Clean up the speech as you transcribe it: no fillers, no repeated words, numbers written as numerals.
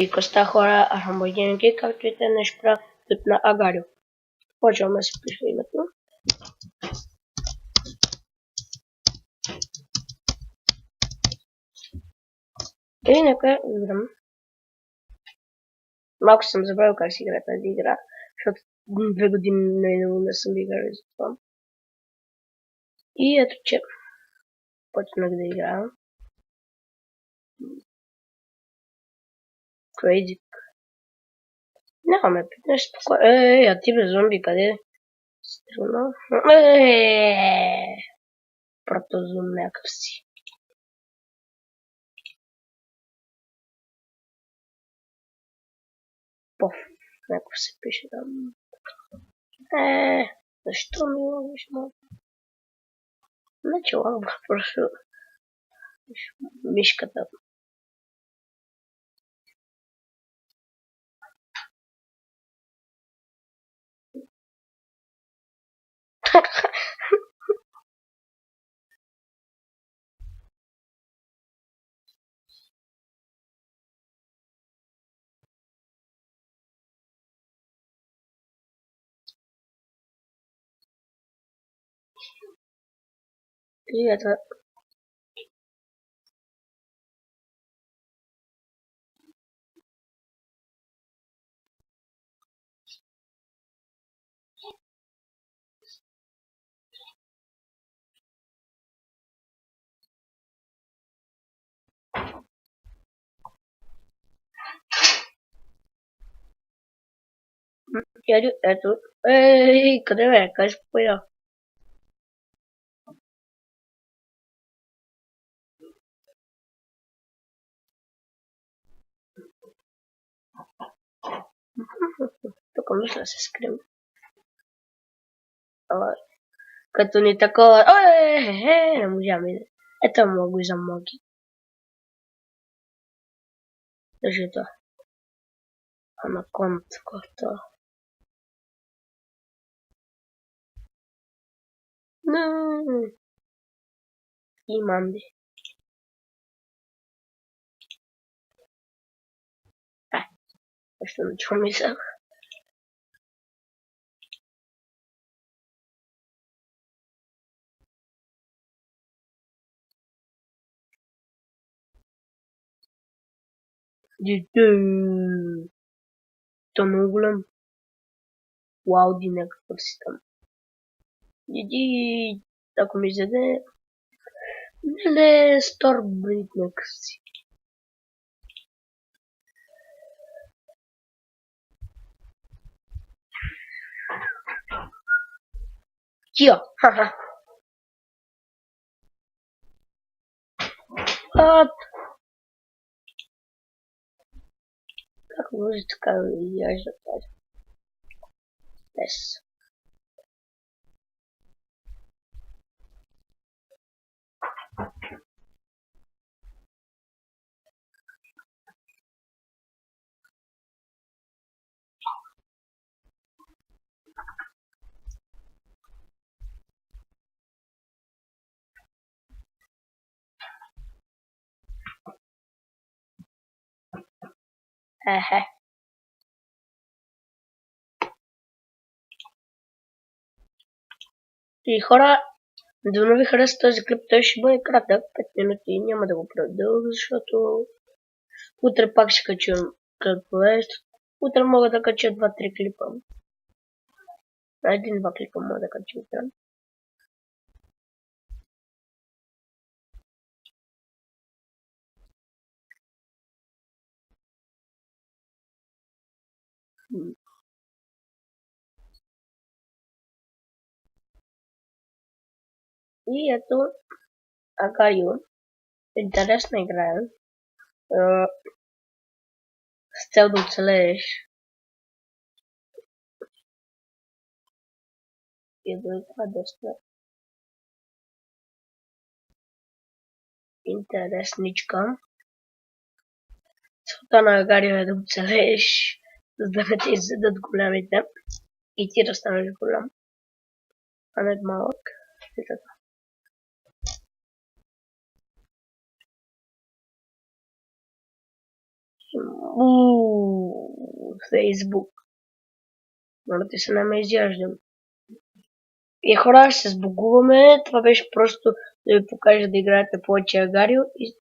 И questa hora Lamborghini, както нещо тут на Агарио. Почваме да си пише името. И нека играм. Малко съм забравил как си игра тази игра, защото 2 години не съм играл за това. И ето че почнах да играя. Crazy. Нямаме нещо такова. А ти бе зомби, къде? Стрелно. Протозум някакъв си. Поф, някакъв се пише там. Защо ми лъгаш малко? Значи лагва просто мишката. И ето. Ето. Къде бе? Къде се поява? Тук мисля да се скрим. Като ни такова... не можем. Ето мога и за моги. Даже това. Анаконт, който... Имам би. Нещо на чего мислях. То много голям. Вау, ди някакъв си там. Диди, ако ми заде... Не, Старбрид някакъв си. Тио, ха-ха. Как може така да изяжда тази? Без. И хора, дано ви хареса този клип, той ще бъде кратък, 5 минути и няма да го продължа, защото утре пак ще качвам клипове. Утре мога да кача 2-3 клипа. 1-2 клипа мога да кача утре. И ето Агарио. Интересна игра е. С цел да оцелееш. И да е това доста интересничка. Целта на Агарио е да оцелееш, за да не ти изядат голямите. И ти да станеш голям. А не малък. И така. Фейсбук. Morate се не ме изяждам. И хора, ще се сбогуваме. Това беше просто да ви покажа да играете повече Агарио и